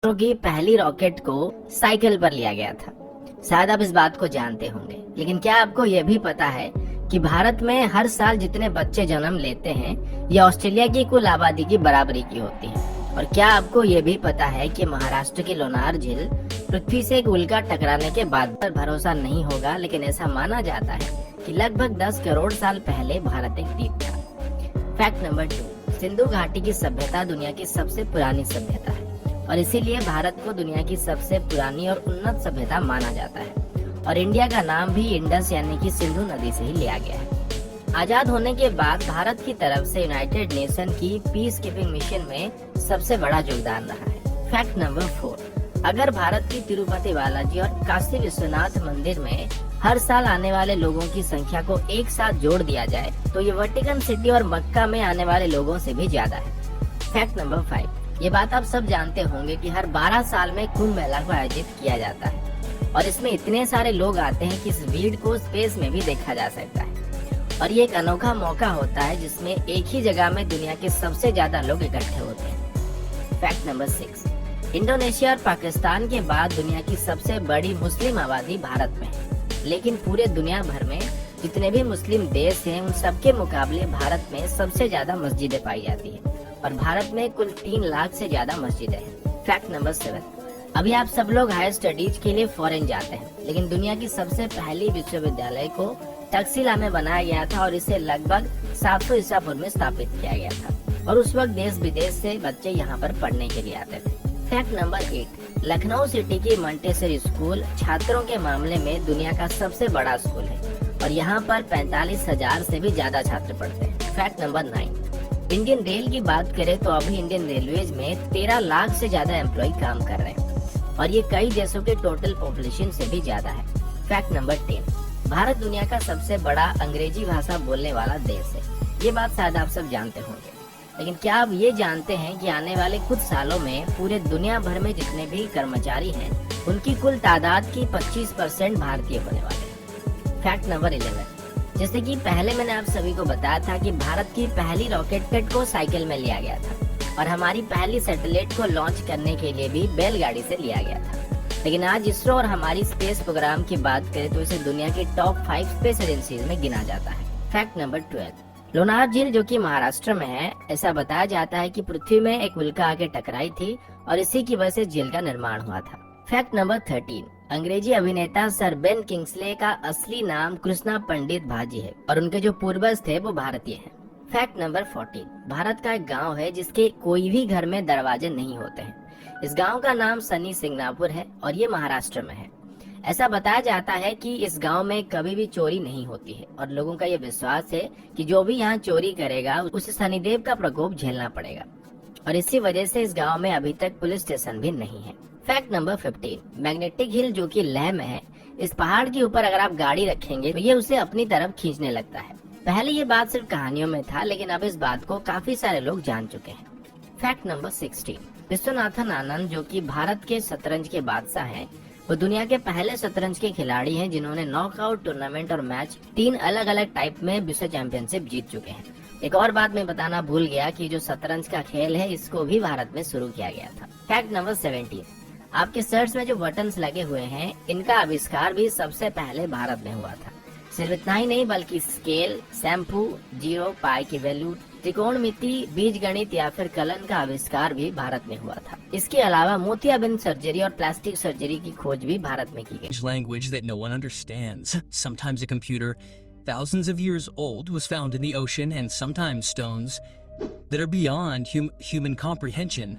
इसरो की पहली रॉकेट को साइकिल पर लिया गया था। शायद आप इस बात को जानते होंगे, लेकिन क्या आपको यह भी पता है कि भारत में हर साल जितने बच्चे जन्म लेते हैं यह ऑस्ट्रेलिया की कुल आबादी की बराबरी की होती है। और क्या आपको यह भी पता है कि महाराष्ट्र की लोनार झील पृथ्वी से एक उल्का टकराने के बाद पर भरोसा नहीं होगा, लेकिन ऐसा माना जाता है कि लगभग 10 करोड़ साल पहले भारत एक द्वीप था। फैक्ट नंबर 2, सिंधु घाटी की सभ्यता दुनिया की सबसे पुरानी सभ्यता है और इसीलिए भारत को दुनिया की सबसे पुरानी और उन्नत सभ्यता माना जाता है। और इंडिया का नाम भी इंडस यानी कि सिंधु नदी से ही लिया गया है। आजाद होने के बाद भारत की तरफ से यूनाइटेड नेशन की पीस कीपिंग मिशन में सबसे बड़ा योगदान रहा है। फैक्ट नंबर 4, अगर भारत की तिरुपति बालाजी और काशी विश्वनाथ मंदिर में हर साल आने वाले लोगों की संख्या को एक साथ जोड़ दिया जाए तो ये वेटिकन सिटी और मक्का में आने वाले लोगों से भी ज्यादा है। फैक्ट नंबर 5, ये बात आप सब जानते होंगे कि हर 12 साल में कुंभ मेला को आयोजित किया जाता है और इसमें इतने सारे लोग आते हैं कि इस भीड़ को स्पेस में भी देखा जा सकता है। और ये एक अनोखा मौका होता है जिसमें एक ही जगह में दुनिया के सबसे ज्यादा लोग इकट्ठे होते हैं। फैक्ट नंबर 6, इंडोनेशिया और पाकिस्तान के बाद दुनिया की सबसे बड़ी मुस्लिम आबादी भारत में है, लेकिन पूरे दुनिया भर में जितने भी मुस्लिम देश हैं उन सबके मुकाबले भारत में सबसे ज्यादा मस्जिदें पाई जाती है और भारत में कुल 3 लाख से ज्यादा मस्जिदें हैं। फैक्ट नंबर 7, अभी आप सब लोग हायर स्टडीज के लिए फॉरेन जाते हैं, लेकिन दुनिया की सबसे पहली विश्वविद्यालय को तक्षशिला में बनाया गया था और इसे लगभग 700 ईसा पूर्व में स्थापित किया गया था और उस वक्त देश विदेश से बच्चे यहाँ पर पढ़ने के लिए आते थे। फैक्ट नंबर 8, लखनऊ सिटी की मंटेसरी स्कूल छात्रों के मामले में दुनिया का सबसे बड़ा स्कूल है और यहाँ पर 45,000 से भी ज्यादा छात्र पढ़ते हैं। फैक्ट नंबर 9, इंडियन रेल की बात करें तो अभी इंडियन रेलवेज में 13 लाख से ज्यादा एम्प्लॉय काम कर रहे हैं और ये कई देशों के टोटल पॉपुलेशन से भी ज्यादा है। फैक्ट नंबर 10, भारत दुनिया का सबसे बड़ा अंग्रेजी भाषा बोलने वाला देश है। ये बात शायद आप सब जानते होंगे, लेकिन क्या आप ये जानते हैं कि आने वाले कुछ सालों में पूरे दुनिया भर में जितने भी कर्मचारी हैं उनकी कुल तादाद की 25% भारतीय होने वाले हैं। फैक्ट नंबर 11, जैसे कि पहले मैंने आप सभी को बताया था कि भारत की पहली रॉकेट को साइकिल में लिया गया था और हमारी पहली सैटेलाइट को लॉन्च करने के लिए भी बैलगाड़ी से लिया गया था, लेकिन आज इसरो और हमारी स्पेस प्रोग्राम की बात करें तो इसे दुनिया की टॉप 5 स्पेस एजेंसीज में गिना जाता है। फैक्ट नंबर 12, लोनार झील जो कि महाराष्ट्र में है, ऐसा बताया जाता है कि पृथ्वी में एक उल्का आके टकराई थी और इसी की वजह से झील का निर्माण हुआ था। फैक्ट नंबर 13, अंग्रेजी अभिनेता सर बेन किंग्सले का असली नाम कृष्णा पंडित भाजी है और उनके जो पूर्वज थे वो भारतीय हैं। फैक्ट नंबर 14, भारत का एक गाँव है जिसके कोई भी घर में दरवाजे नहीं होते हैं। इस गांव का नाम सनी सिंगनापुर है और ये महाराष्ट्र में है। ऐसा बताया जाता है कि इस गांव में कभी भी चोरी नहीं होती है और लोगों का ये विश्वास है कि जो भी यहाँ चोरी करेगा उसे शनिदेव का प्रकोप झेलना पड़ेगा और इसी वजह से इस गांव में अभी तक पुलिस स्टेशन भी नहीं है। फैक्ट नंबर 15, मैग्नेटिक हिल जो कि लेह में है, इस पहाड़ के ऊपर अगर आप गाड़ी रखेंगे तो ये उसे अपनी तरफ खींचने लगता है। पहले ये बात सिर्फ कहानियों में था, लेकिन अब इस बात को काफी सारे लोग जान चुके हैं। फैक्ट नंबर 16, विश्वनाथन आनंद जो कि भारत के शतरंज के बादशाह हैं, वो दुनिया के पहले शतरंज के खिलाड़ी हैं जिन्होंने नॉकआउट टूर्नामेंट और मैच 3 अलग अलग टाइप में विश्व चैंपियनशिप जीत चुके हैं। एक और बात मैं बताना भूल गया कि जो शतरंज का खेल है इसको भी भारत में शुरू किया गया था। फैक्ट नंबर 17, आपके शर्ट्स में जो बटन्स लगे हुए हैं इनका आविष्कार भी सबसे पहले भारत में हुआ था। सिर्फ इतना ही नहीं बल्कि स्केल, शैम्पू, जीरो, पाई की वैल्यू, त्रिकोणमिति, बीज गणित या फिर कलन का आविष्कार भी भारत में हुआ था। इसके अलावा मोतियाबिंद सर्जरी और प्लास्टिक सर्जरी की खोज भी भारत में की गई। Language that no one understands. Sometimes a computer thousands of years old was found in the ocean, and sometimes stones that are beyond human comprehension